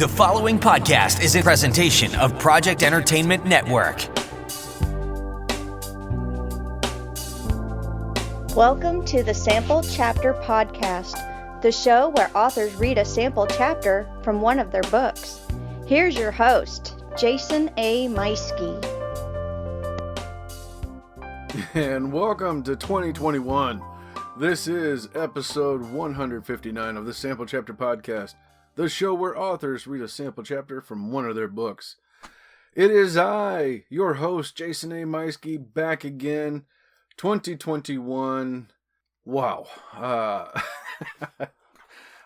The following podcast is a presentation of Project Entertainment Network. Welcome to the Sample Chapter Podcast, the show where authors read a sample chapter from one of their books. Here's your host, Jason A. Meuschke. And welcome to 2021. This is episode 159 of the Sample Chapter Podcast, the show where authors read a sample chapter from one of their books. It is I, your host, Jason A. Meuschke, back again. 2021. Wow.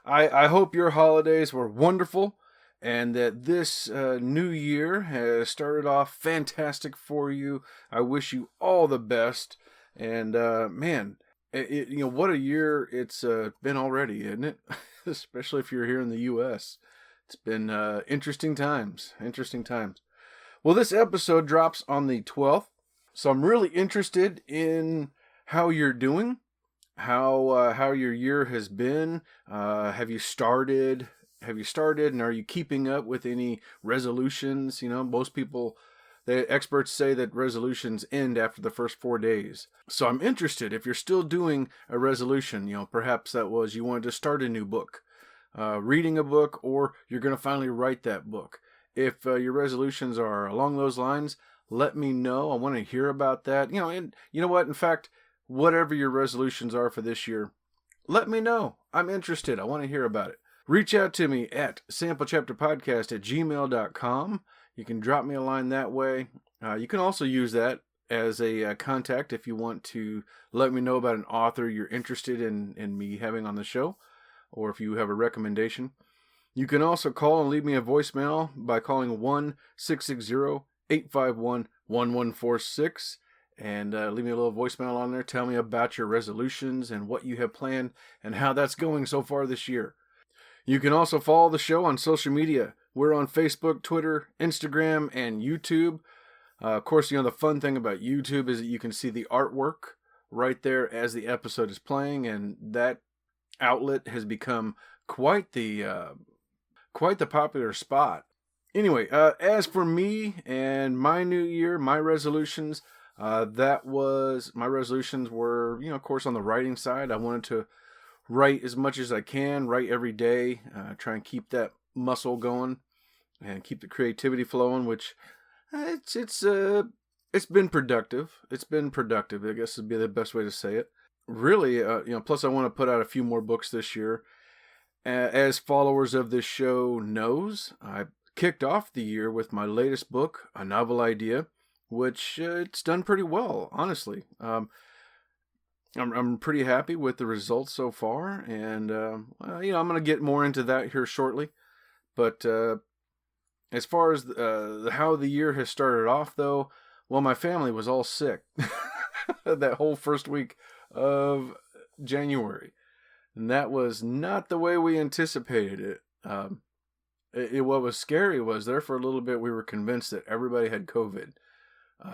I hope your holidays were wonderful and that this new year has started off fantastic for you. I wish you all the best. And man, what a year it's been already, isn't it? Especially if you're here in the U.S. It's been interesting times. Well, this episode drops on the 12th, so I'm really interested in how you're doing, how your year has been. Have you started, and are you keeping up with any resolutions? You know, most people, the experts say that resolutions end after the first 4 days. So I'm interested if you're still doing a resolution, perhaps that was you wanted to start a new book, reading a book, or you're going to finally write that book. If your resolutions are along those lines, let me know. I want to hear about that. And you know what? In fact, whatever your resolutions are for this year, let me know. I'm interested. I want to hear about it. Reach out to me at samplechapterpodcast@gmail.com. You can drop me a line that way. You can also use that as a contact if you want to let me know about an author you're interested in me having on the show, or if you have a recommendation. You can also call and leave me a voicemail by calling 1-660-851-1146 and leave me a little voicemail on there. Tell me about your resolutions and what you have planned and how that's going so far this year. You can also follow the show on social media. We're on Facebook, Twitter, Instagram, and YouTube. Of course, the fun thing about YouTube is that you can see the artwork right there as the episode is playing, and that outlet has become quite the popular spot. Anyway, as for me and my new year, my resolutions, my resolutions were, of course, on the writing side. I wanted to write as much as I can, write every day, try and keep that muscle going and keep the creativity flowing, which it's been productive. It's been productive, I guess would be the best way to say it. Really, plus I want to put out a few more books this year. As followers of this show knows, I kicked off the year with my latest book, a novel idea, which it's done pretty well, honestly. I'm pretty happy with the results so far, and I'm going to get more into that here shortly. But as far as how the year has started off, though, well, my family was all sick that whole first week of January, and that was not the way we anticipated it. What was scary was there for a little bit we were convinced that everybody had COVID.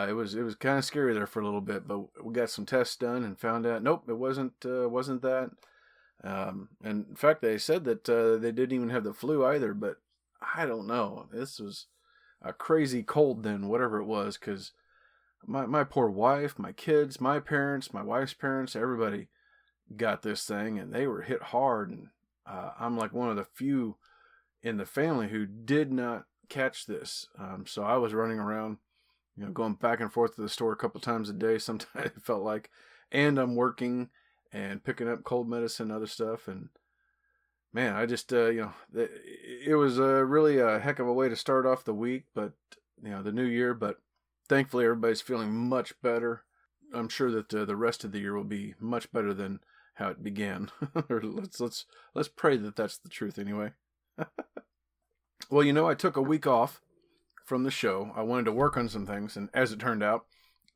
It was kind of scary there for a little bit, but we got some tests done and found out nope, it wasn't that. And in fact, they said that they didn't even have the flu either. But I don't know. This was a crazy cold then, whatever it was, because my poor wife, my kids, my parents, my wife's parents, everybody got this thing, and they were hit hard. And I'm like one of the few in the family who did not catch this. So I was running around, going back and forth to the store a couple times a day, sometimes it felt like, and I'm working and picking up cold medicine and other stuff. And man, I just, it was really a heck of a way to start off the week, but, the new year, but thankfully everybody's feeling much better. I'm sure that the rest of the year will be much better than how it began. Or let's pray that that's the truth anyway. Well, I took a week off from the show. I wanted to work on some things, and as it turned out,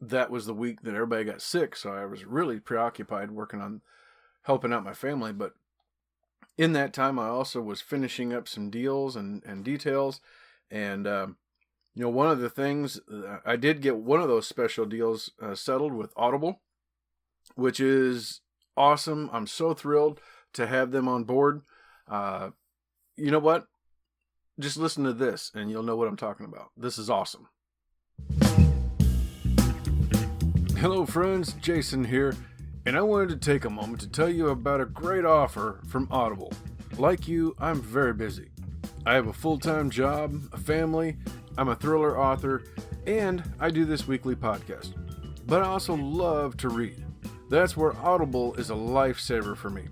that was the week that everybody got sick, so I was really preoccupied working on helping out my family. But in that time, I also was finishing up some deals and details, and one of the things, I did get one of those special deals settled with Audible, which is awesome. I'm so thrilled to have them on board. You know what? Just listen to this and you'll know what I'm talking about. This is awesome. Hello friends, Jason here, and I wanted to take a moment to tell you about a great offer from Audible. Like you, I'm very busy. I have a full-time job, a family, I'm a thriller author, and I do this weekly podcast. But I also love to read. That's where Audible is a lifesaver for me.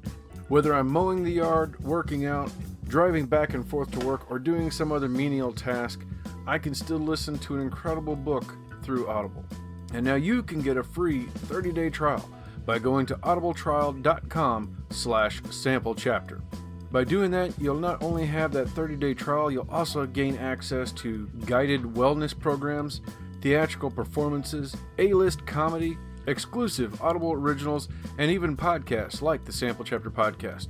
Whether I'm mowing the yard, working out, driving back and forth to work, or doing some other menial task, I can still listen to an incredible book through Audible. And now you can get a free 30-day trial by going to audibletrial.com/samplechapter. By doing that, you'll not only have that 30-day trial, you'll also gain access to guided wellness programs, theatrical performances, A-list comedy, exclusive Audible originals, and even podcasts like the Sample Chapter podcast.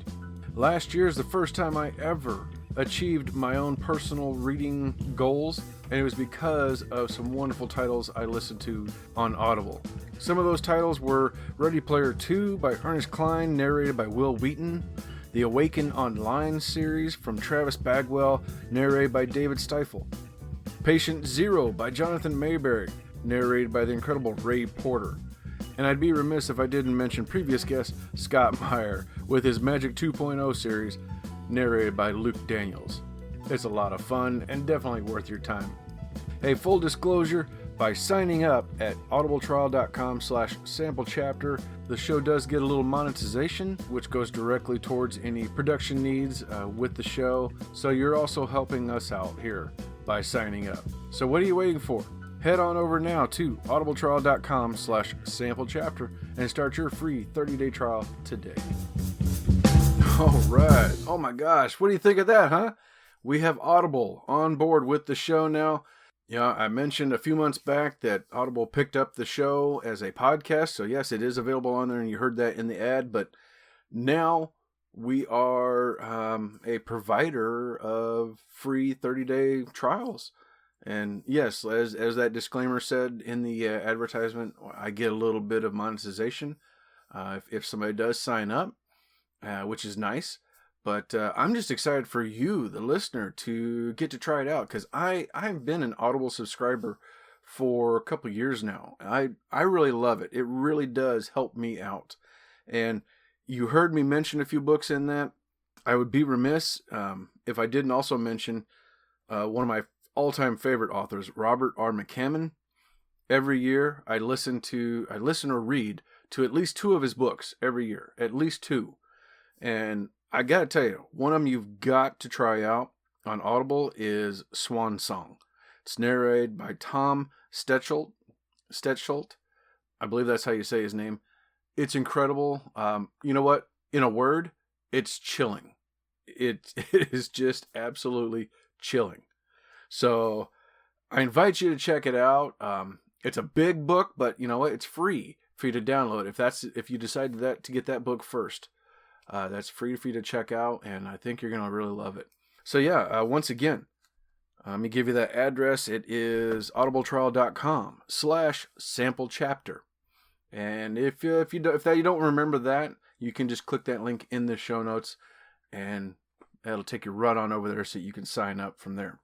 Last year is the first time I ever achieved my own personal reading goals, and it was because of some wonderful titles I listened to on Audible. Some of those titles were Ready Player 2 by Ernest Cline, narrated by Will Wheaton, the Awaken Online series from Travis Bagwell, narrated by David Stiefel, Patient Zero by Jonathan Mayberry, narrated by the incredible Ray Porter. And I'd be remiss if I didn't mention previous guest Scott Meyer with his Magic 2.0 series, narrated by Luke Daniels. It's a lot of fun and definitely worth your time. Hey, full disclosure, by signing up at audibletrial.com/samplechapter, the show does get a little monetization, which goes directly towards any production needs with the show. So you're also helping us out here by signing up. So what are you waiting for? Head on over now to audibletrial.com/samplechapter and start your free 30-day trial today. All right. Oh my gosh. What do you think of that, huh? We have Audible on board with the show now. Yeah, I mentioned a few months back that Audible picked up the show as a podcast. So yes, it is available on there, and you heard that in the ad. But now we are a provider of free 30-day trials. And yes, as that disclaimer said in the advertisement, I get a little bit of monetization if somebody does sign up, which is nice. But I'm just excited for you, the listener, to get to try it out, because I've been an Audible subscriber for a couple years now. I really love it. It really does help me out. And you heard me mention a few books in that. I would be remiss if I didn't also mention one of my all-time favorite authors, Robert R. McCammon. Every year I listen or read to at least 2 of his books every year, at least 2. And I gotta tell you, one of them you've got to try out on Audible is Swan Song. It's narrated by Tom Stetchelt. I believe that's how you say his name. It's incredible. You know what? In a word, it's chilling. It is just absolutely chilling. So I invite you to check it out. It's a big book, but you know what? It's free for you to download. If you decide to get that book first, that's free for you to check out, and I think you're going to really love it. So yeah, once again, let me give you that address. It is audibletrial.com/samplechapter. And if you don't remember that, you can just click that link in the show notes, and that'll take you right on over there so you can sign up from there.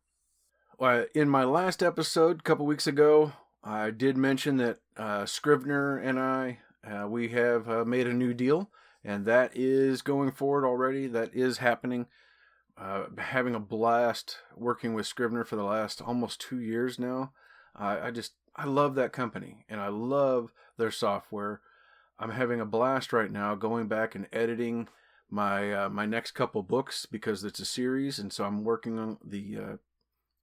In my last episode, a couple weeks ago, I did mention that Scrivener and I, we have made a new deal, and that is going forward already. That is happening. Having a blast working with Scrivener for the last almost 2 years now. I love that company, and I love their software. I'm having a blast right now going back and editing my next couple books, because it's a series, and so I'm working on the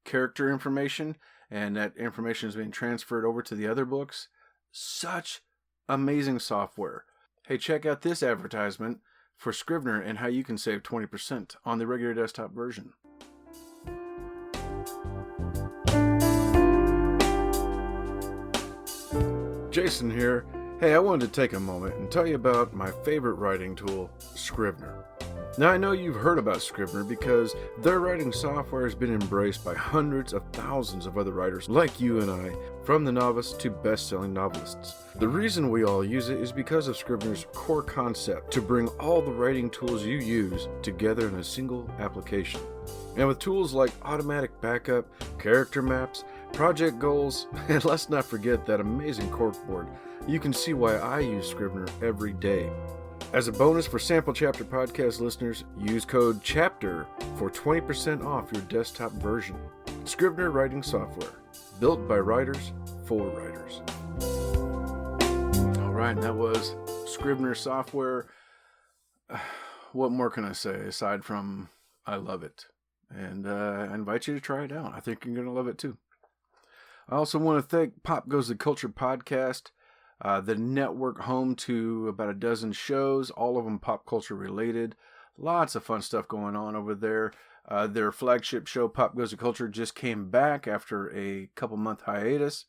character information, and that information is being transferred over to the other books. Such amazing software. Hey, check out this advertisement for Scrivener and how you can save 20% on the regular desktop version. Jason here. Hey, I wanted to take a moment and tell you about my favorite writing tool, Scrivener. Now, I know you've heard about Scrivener because their writing software has been embraced by hundreds of thousands of other writers like you and I, from the novice to best-selling novelists. The reason we all use it is because of Scrivener's core concept to bring all the writing tools you use together in a single application. And with tools like automatic backup, character maps, project goals, and let's not forget that amazing corkboard, you can see why I use Scrivener every day. As a bonus for Sample Chapter Podcast listeners, use code CHAPTER for 20% off your desktop version. Scrivener writing software, built by writers for writers. All right, that was Scrivener software. What more can I say aside from I love it? And I invite you to try it out. I think you're going to love it too. I also want to thank Pop Goes the Culture podcast. The network home to about a dozen shows, all of them pop culture related. Lots of fun stuff going on over there. Their flagship show, Pop Goes the Culture, just came back after a couple-month hiatus,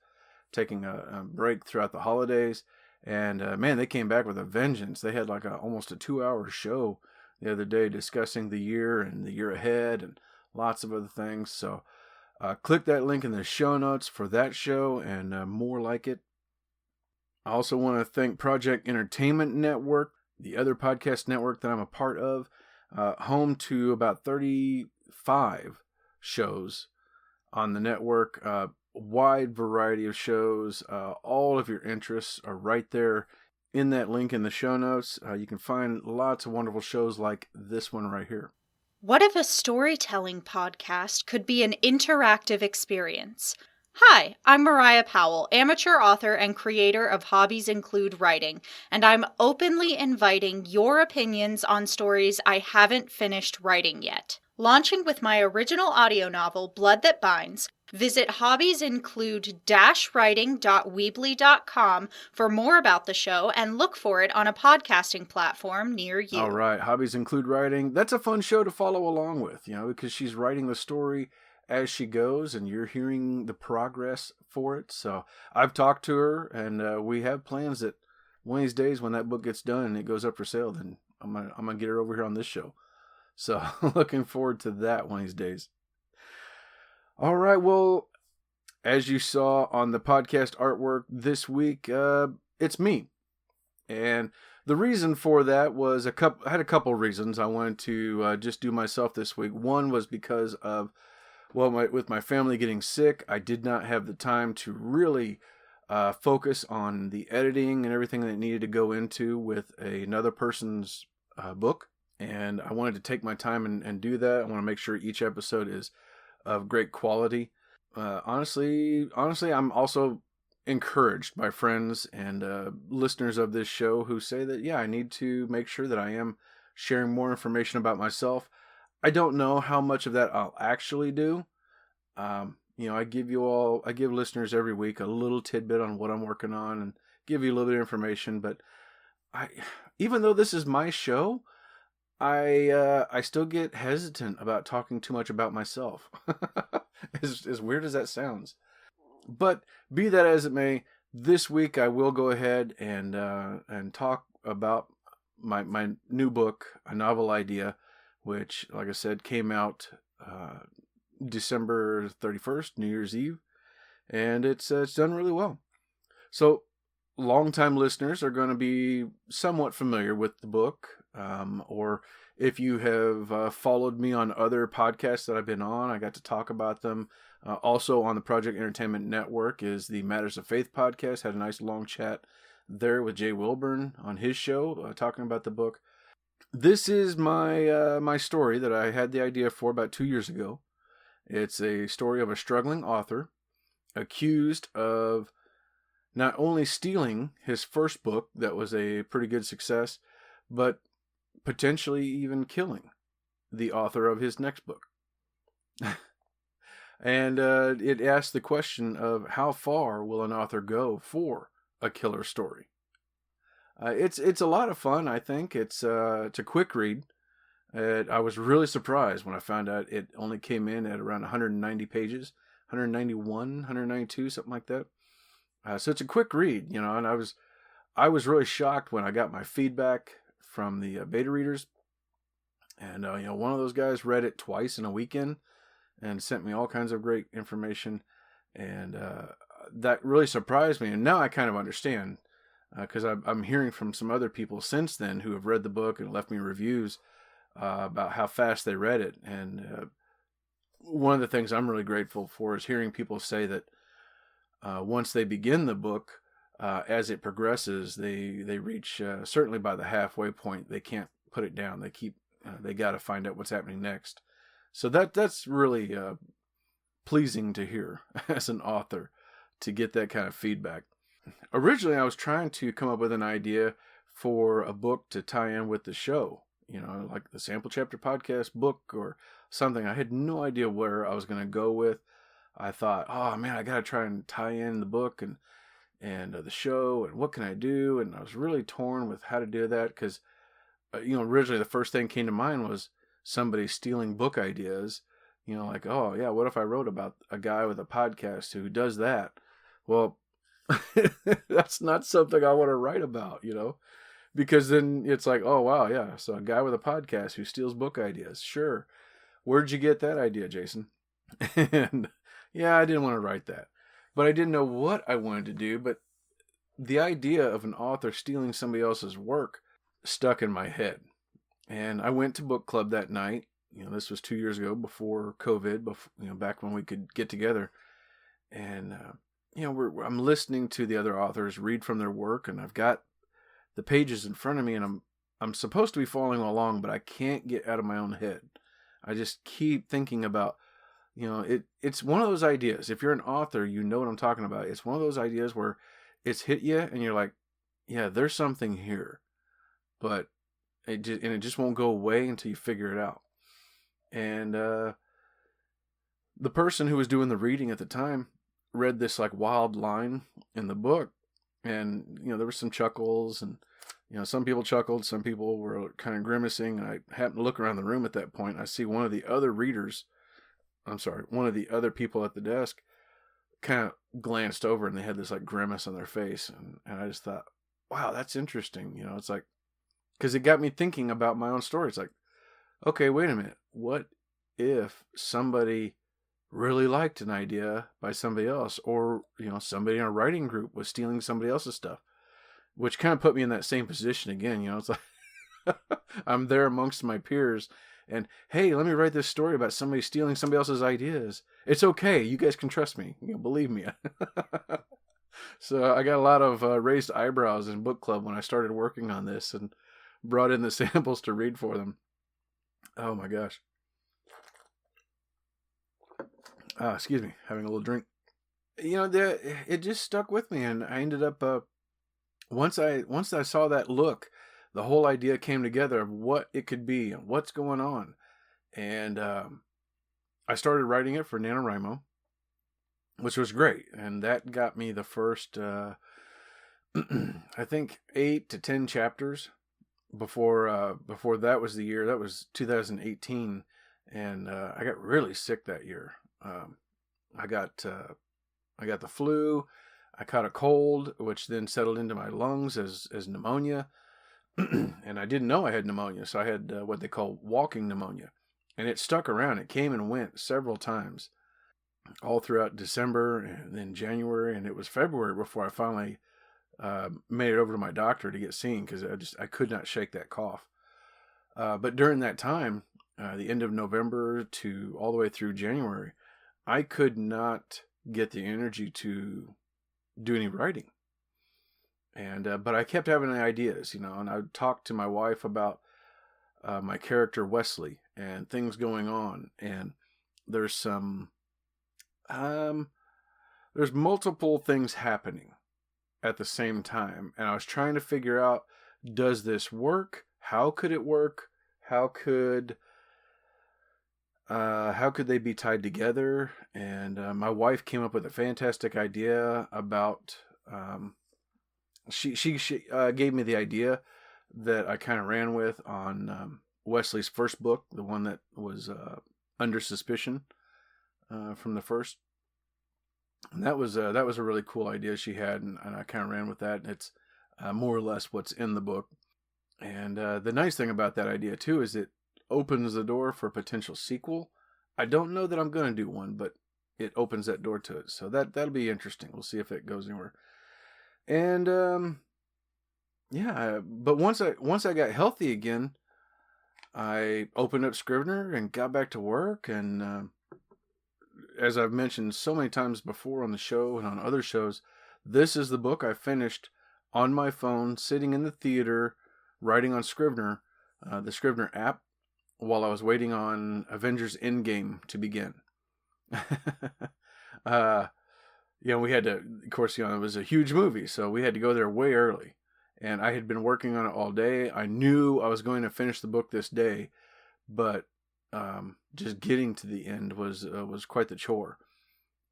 taking a break throughout the holidays. And man, they came back with a vengeance. They had like almost a 2-hour show the other day discussing the year and the year ahead and lots of other things. So click that link in the show notes for that show and more like it. I also want to thank Project Entertainment Network, the other podcast network that I'm a part of, home to about 35 shows on the network, wide variety of shows. All of your interests are right there in that link in the show notes. You can find lots of wonderful shows like this one right here. What if a storytelling podcast could be an interactive experience? Hi, I'm Mariah Powell, amateur author and creator of Hobbies Include Writing, and I'm openly inviting your opinions on stories I haven't finished writing yet. Launching with my original audio novel, Blood That Binds, visit hobbiesinclude-writing.weebly.com for more about the show and look for it on a podcasting platform near you. All right, Hobbies Include Writing. That's a fun show to follow along with, because she's writing the story as she goes and you're hearing the progress for it. So I've talked to her and we have plans that one of these days when that book gets done and it goes up for sale, then I'm gonna get her over here on this show. So looking forward to that one of these days. All right, well, as you saw on the podcast artwork this week, it's me. And the reason for that was I had a couple reasons I wanted to just do myself this week. One was because of with my family getting sick, I did not have the time to really focus on the editing and everything that needed to go into with another person's book. And I wanted to take my time and do that. I want to make sure each episode is of great quality. Honestly, I'm also encouraged by friends and listeners of this show who say that, yeah, I need to make sure that I am sharing more information about myself. I don't know how much of that I'll actually do. I give listeners every week a little tidbit on what I'm working on and give you a little bit of information. But even though this is my show, I still get hesitant about talking too much about myself. As weird as that sounds. But be that as it may, this week I will go ahead and talk about my new book, A Novel Idea, which, like I said, came out December 31st, New Year's Eve, and it's done really well. So, longtime listeners are going to be somewhat familiar with the book, or if you have followed me on other podcasts that I've been on, I got to talk about them. Also on the Project Entertainment Network is the Matters of Faith podcast. Had a nice long chat there with Jay Wilburn on his show, talking about the book. This is my story that I had the idea for about 2 years ago. It's a story of a struggling author accused of not only stealing his first book that was a pretty good success, but potentially even killing the author of his next book. And it asks the question of how far will an author go for a killer story? It's a lot of fun, I think. It's a quick read. I was really surprised when I found out it only came in at around 190 pages, 191, 192, something like that. So it's a quick read, and I was really shocked when I got my feedback from the beta readers. And, one of those guys read it twice in a weekend and sent me all kinds of great information. And that really surprised me. And now I kind of understand, because I'm hearing from some other people since then who have read the book and left me reviews about how fast they read it. And one of the things I'm really grateful for is hearing people say that once they begin the book, as it progresses, they reach, certainly by the halfway point, they can't put it down. They got to find out what's happening next. So that's really pleasing to hear as an author, to get that kind of feedback. Originally, I was trying to come up with an idea for a book to tie in with the show, like the Sample Chapter Podcast book or something. I had no idea where I was going to go with. I thought, oh man, I got to try and tie in the book and the show, and what can I do? And I was really torn with how to do that, because, originally the first thing came to mind was somebody stealing book ideas. Like, oh yeah, what if I wrote about a guy with a podcast who does that? Well, that's not something I want to write about, because then it's like, oh wow, yeah, so a guy with a podcast who steals book ideas. Sure. Where'd you get that idea, Jason? And yeah, I didn't want to write that, but I didn't know what I wanted to do. But the idea of an author stealing somebody else's work stuck in my head. And I went to book club that night. This was 2 years ago, before COVID, back when we could get together. And, I'm listening to the other authors read from their work, and I've got the pages in front of me, and I'm supposed to be following along, but I can't get out of my own head. I just keep thinking about, it's one of those ideas. If you're an author, you know what I'm talking about. It's one of those ideas where it's hit you and you're like, yeah, there's something here, but it just won't go away until you figure it out. And the person who was doing the reading at the time read this like wild line in the book, and there were some chuckles, and some people chuckled, some people were kind of grimacing. And I happened to look around the room at that point. I see one of the other people at the desk kind of glanced over, and they had this like grimace on their face, and I just thought, wow, that's interesting. It's like, because it got me thinking about my own story. It's like, okay, wait a minute. What if somebody really liked an idea by somebody else, or, somebody in a writing group was stealing somebody else's stuff, which kind of put me in that same position again. It's like, I'm there amongst my peers, and hey, let me write this story about somebody stealing somebody else's ideas. It's okay. You guys can trust me. Believe me. So I got a lot of raised eyebrows in book club when I started working on this, and brought in the samples to read for them. Oh my gosh. Excuse me, having a little drink. It just stuck with me, and I ended up, once I saw that look, the whole idea came together of what it could be and what's going on. And I started writing it for NaNoWriMo, which was great. And that got me the first, I think 8 to 10 chapters before that was the year. That was 2018. And I got really sick that year. I got the flu. I caught a cold, which then settled into my lungs as pneumonia. And I didn't know I had pneumonia, so I had what they call walking pneumonia. And it stuck around. It came and went several times, all throughout December and then January. And it was February before I finally made it over to my doctor to get seen, because I could not shake that cough. But during that time, the end of November to all the way through January, I could not get the energy to do any writing. And but I kept having the ideas, and I would talk to my wife about my character Wesley and things going on. And there's there's multiple things happening at the same time. And I was trying to figure out, does this work? How could it work? How could they be tied together? And my wife came up with a fantastic idea about, she gave me the idea that I kind of ran with on Wesley's first book, the one that was Under Suspicion from the first. And that was a really cool idea she had, and I kind of ran with that. And it's more or less what's in the book. And the nice thing about that idea too is that opens the door for a potential sequel. I don't know that I'm going to do one, but it opens that door to it. So that'll be interesting. We'll see if it goes anywhere. And yeah, but once I got healthy again, I opened up Scrivener and got back to work. And as I've mentioned so many times before on the show and on other shows, this is the book I finished on my phone, sitting in the theater, writing on Scrivener, the Scrivener app, while I was waiting on Avengers Endgame to begin. We had to, of course, it was a huge movie, so we had to go there way early. And I had been working on it all day. I knew I was going to finish the book this day, but just getting to the end was quite the chore.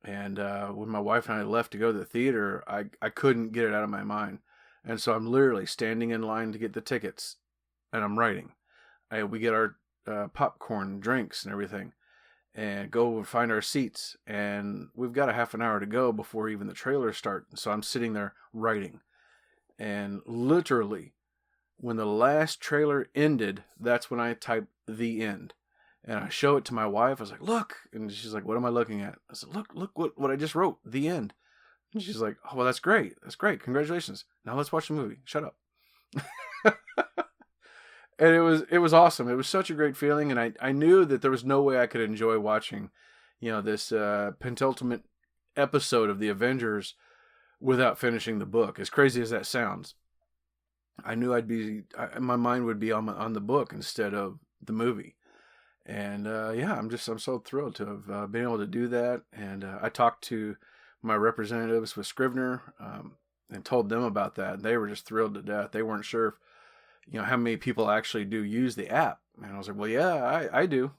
And when my wife and I left to go to the theater, I couldn't get it out of my mind. And so I'm literally standing in line to get the tickets, and I'm writing. We get our popcorn, drinks, and everything, and go and find our seats. And we've got a half an hour to go before even the trailers start. So I'm sitting there writing. And literally, when the last trailer ended, that's when I typed the end. And I show it to my wife. I was like, look. And she's like, what am I looking at? I said, look what I just wrote, the end. And she's like, oh, well, that's great. That's great. Congratulations. Now let's watch the movie. Shut up. And it was awesome. It was such a great feeling. And I knew that there was no way I could enjoy watching, this penultimate episode of the Avengers without finishing the book. As crazy as that sounds, I knew my mind would be on the book instead of the movie. And I'm so thrilled to have been able to do that. And I talked to my representatives with Scrivener and told them about that. And they were just thrilled to death. They weren't sure if, how many people actually do use the app. And I was like, well, yeah, I do.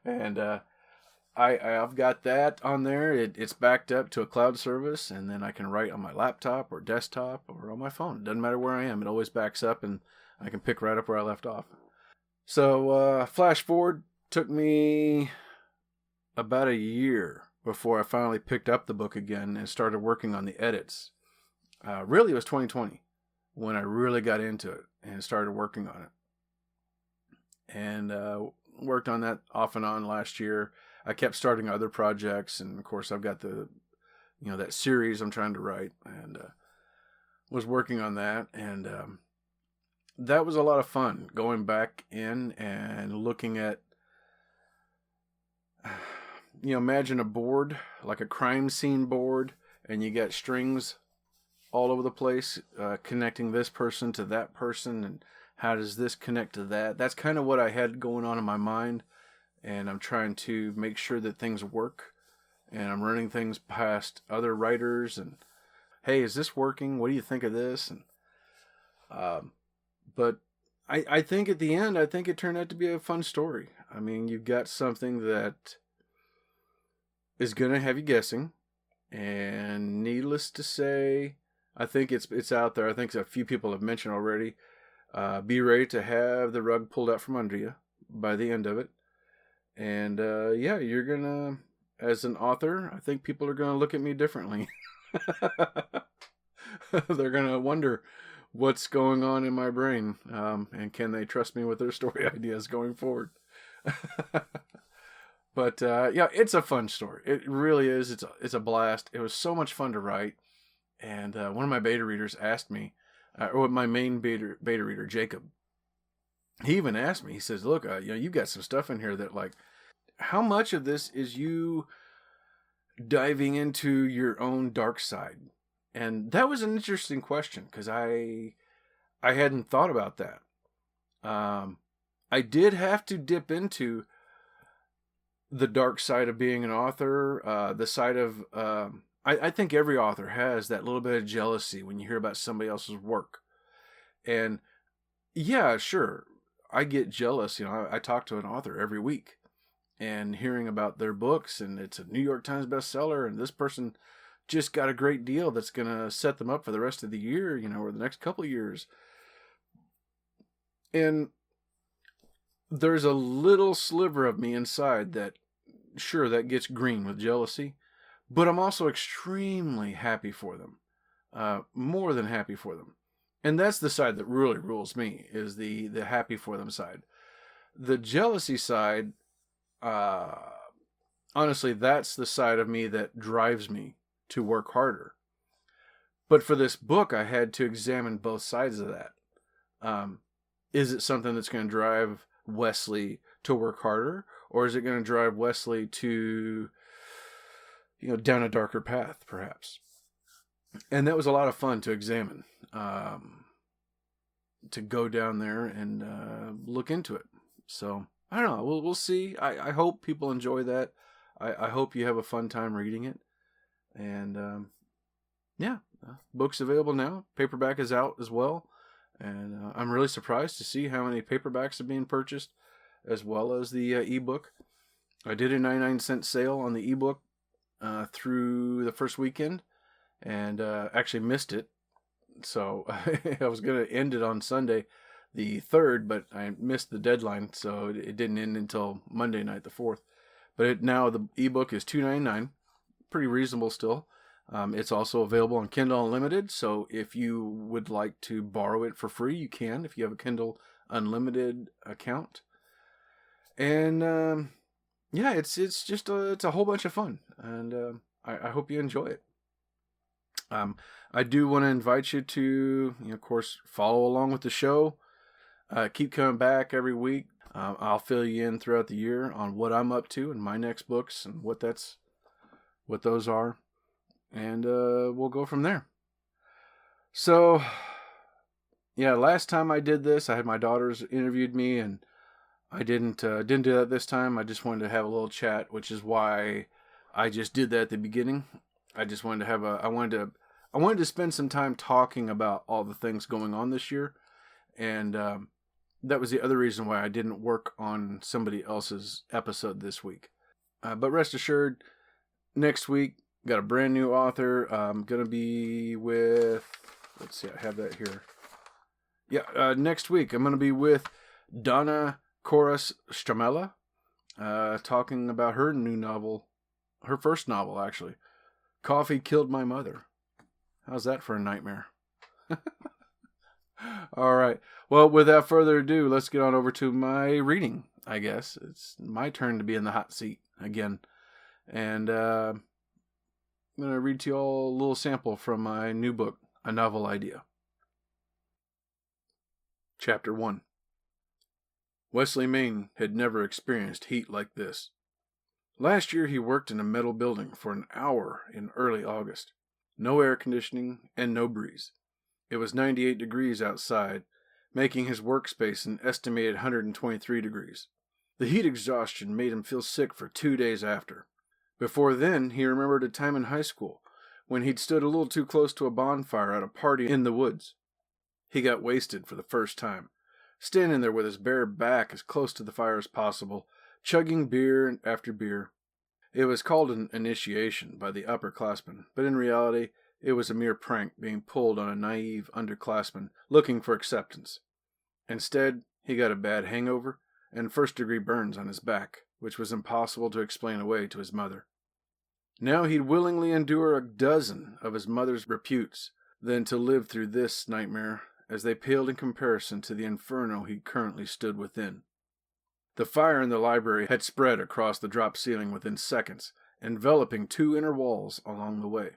And I've got that on there. It's backed up to a cloud service, and then I can write on my laptop or desktop or on my phone. It doesn't matter where I am. It always backs up, and I can pick right up where I left off. So flash forward, took me about a year before I finally picked up the book again and started working on the edits. Really, it was 2020 when I really got into it and started working on it. And worked on that off and on last year. I kept starting other projects, and of course I've got the, that series I'm trying to write, and was working on that. And that was a lot of fun, going back in and looking at, imagine a board, like a crime scene board, and you got strings all over the place, connecting this person to that person, and how does this connect to that? That's kind of what I had going on in my mind, and I'm trying to make sure that things work, and I'm running things past other writers, and, hey, is this working? What do you think of this? And but I think at the end, it turned out to be a fun story. I mean, you've got something that is going to have you guessing, and needless to say, I think it's out there. I think a few people have mentioned already. Be ready to have the rug pulled out from under you by the end of it. And you're going to, as an author, I think people are going to look at me differently. They're going to wonder what's going on in my brain, and can they trust me with their story ideas going forward. But it's a fun story. It really is. It's a blast. It was so much fun to write. And one of my beta readers asked me, or my main beta reader, Jacob, he even asked me, he says, look, you've got some stuff in here that, like, how much of this is you diving into your own dark side? And that was an interesting question, because I hadn't thought about that. I did have to dip into the dark side of being an author, the side of, I think every author has that little bit of jealousy when you hear about somebody else's work. And yeah, sure, I get jealous. I talk to an author every week and hearing about their books, and it's a New York Times bestseller, and this person just got a great deal that's going to set them up for the rest of the year, or the next couple of years. And there's a little sliver of me inside that, sure, that gets green with jealousy, but I'm also extremely happy for them, more than happy for them. And that's the side that really rules me, is the happy for them side. The jealousy side, honestly, that's the side of me that drives me to work harder. But for this book, I had to examine both sides of that. Is it something that's going to drive Wesley to work harder, or is it going to drive Wesley to, down a darker path, perhaps? And that was a lot of fun to examine, to go down there and look into it. So I don't know. We'll see. I hope people enjoy that. I hope you have a fun time reading it. And book's available now. Paperback is out as well. And I'm really surprised to see how many paperbacks are being purchased, as well as the ebook. I did a 99-cent sale on the ebook through the first weekend, and actually missed it. So I was going to end it on Sunday, the 3rd, but I missed the deadline, so it didn't end until Monday night, the 4th. But now the ebook is $2.99, pretty reasonable still. It's also available on Kindle Unlimited, so if you would like to borrow it for free, you can if you have a Kindle Unlimited account. And it's just it's a whole bunch of fun, and I hope you enjoy it. I do want to invite you to, of course, follow along with the show. Keep coming back every week. I'll fill you in throughout the year on what I'm up to in my next books and what those are. And we'll go from there. So, last time I did this, I had my daughters interviewed me, and I didn't do that this time. I just wanted to have a little chat, which is why I just did that at the beginning. I just wanted to have I wanted to spend some time talking about all the things going on this year, and that was the other reason why I didn't work on somebody else's episode this week. But rest assured, next week, got a brand new author. I'm going to be with, let's see, I have that here. Next week, I'm going to be with Donna Koras Stramella, talking about her new novel, her first novel, actually. Coffee Killed My Mother. How's that for a nightmare? All right. Well, without further ado, let's get on over to my reading, I guess. It's my turn to be in the hot seat again. And I'm going to read to you all a little sample from my new book, A Novel Idea. Chapter 1. Wesley Main had never experienced heat like this. Last year he worked in a metal building for an hour in early August. No air conditioning and no breeze. It was 98 degrees outside, making his workspace an estimated 123 degrees. The heat exhaustion made him feel sick for 2 days after. Before then, he remembered a time in high school when he'd stood a little too close to a bonfire at a party in the woods. He got wasted for the first time, standing there with his bare back as close to the fire as possible, chugging beer after beer. It was called an initiation by the upperclassmen, but in reality, it was a mere prank being pulled on a naive underclassman looking for acceptance. Instead, he got a bad hangover and first-degree burns on his back, which was impossible to explain away to his mother. Now he'd willingly endure a dozen of his mother's reputes than to live through this nightmare, as they paled in comparison to the inferno he currently stood within. The fire in the library had spread across the drop ceiling within seconds, enveloping 2 inner walls along the way.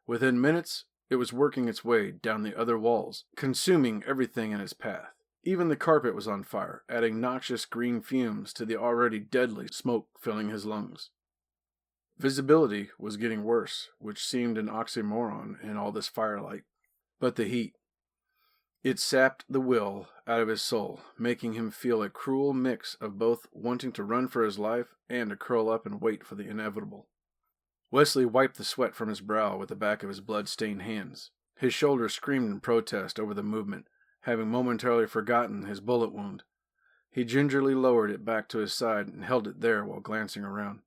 Within minutes, it was working its way down the other walls, consuming everything in its path. Even the carpet was on fire, adding noxious green fumes to the already deadly smoke filling his lungs. Visibility was getting worse, which seemed an oxymoron in all this firelight. But the heat. It sapped the will out of his soul, making him feel a cruel mix of both wanting to run for his life and to curl up and wait for the inevitable. Wesley wiped the sweat from his brow with the back of his blood-stained hands. His shoulders screamed in protest over the movement, having momentarily forgotten his bullet wound. He gingerly lowered it back to his side and held it there while glancing around.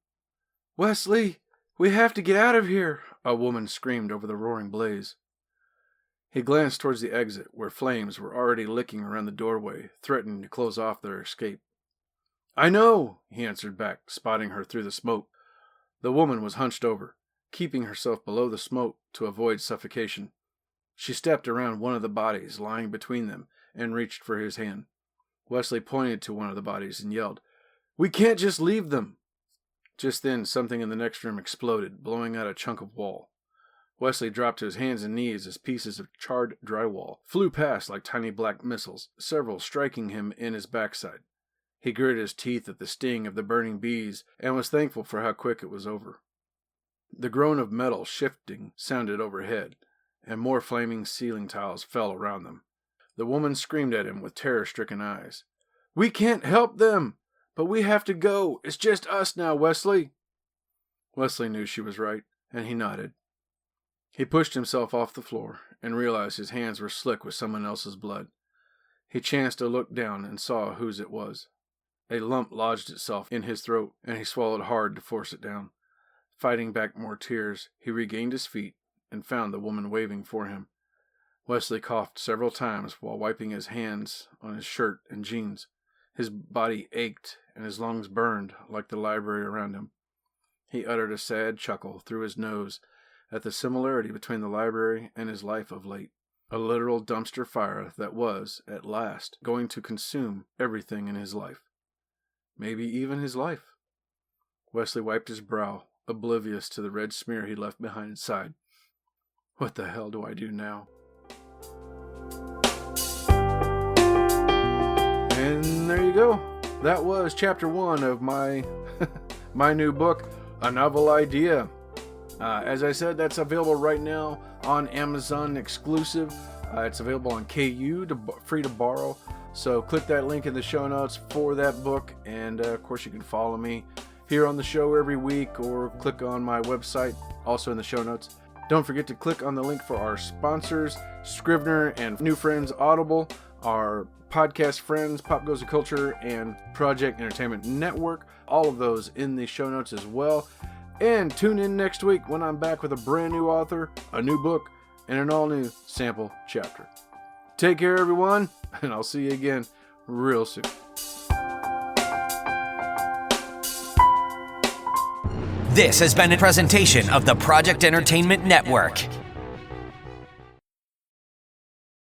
"Wesley, we have to get out of here!" a woman screamed over the roaring blaze. He glanced towards the exit, where flames were already licking around the doorway, threatening to close off their escape. "I know," he answered back, spotting her through the smoke. The woman was hunched over, keeping herself below the smoke to avoid suffocation. She stepped around one of the bodies lying between them and reached for his hand. Wesley pointed to one of the bodies and yelled, "We can't just leave them!" Just then, something in the next room exploded, blowing out a chunk of wall. Wesley dropped to his hands and knees as pieces of charred drywall flew past like tiny black missiles, several striking him in his backside. He gritted his teeth at the sting of the burning bees and was thankful for how quick it was over. The groan of metal shifting sounded overhead, and more flaming ceiling tiles fell around them. The woman screamed at him with terror-stricken eyes. "We can't help them! But we have to go! It's just us now, Wesley!" Wesley knew she was right, and he nodded. He pushed himself off the floor and realized his hands were slick with someone else's blood. He chanced to look down and saw whose it was. A lump lodged itself in his throat, and he swallowed hard to force it down. Fighting back more tears, he regained his feet and found the woman waving for him. Wesley coughed several times while wiping his hands on his shirt and jeans. His body ached and his lungs burned like the library around him. He uttered a sad chuckle through his nose at the similarity between the library and his life of late. A literal dumpster fire that was, at last, going to consume everything in his life. Maybe even his life. Wesley wiped his brow, oblivious to the red smear he left behind and sighed. What the hell do I do now? And there you go. That was chapter 1 of my my new book, A Novel Idea. As I said, that's available right now on Amazon exclusive. It's available on KU, free to borrow. So click that link in the show notes for that book. And of course, you can follow me here on the show every week or click on my website, also in the show notes. Don't forget to click on the link for our sponsors, Scrivener and new friends Audible, our podcast friends, Pop Goes the Culture, and Project Entertainment Network. All of those in the show notes as well. And tune in next week when I'm back with a brand new author, a new book, and an all-new sample chapter. Take care, everyone, and I'll see you again real soon. This has been a presentation of the Project Entertainment Network.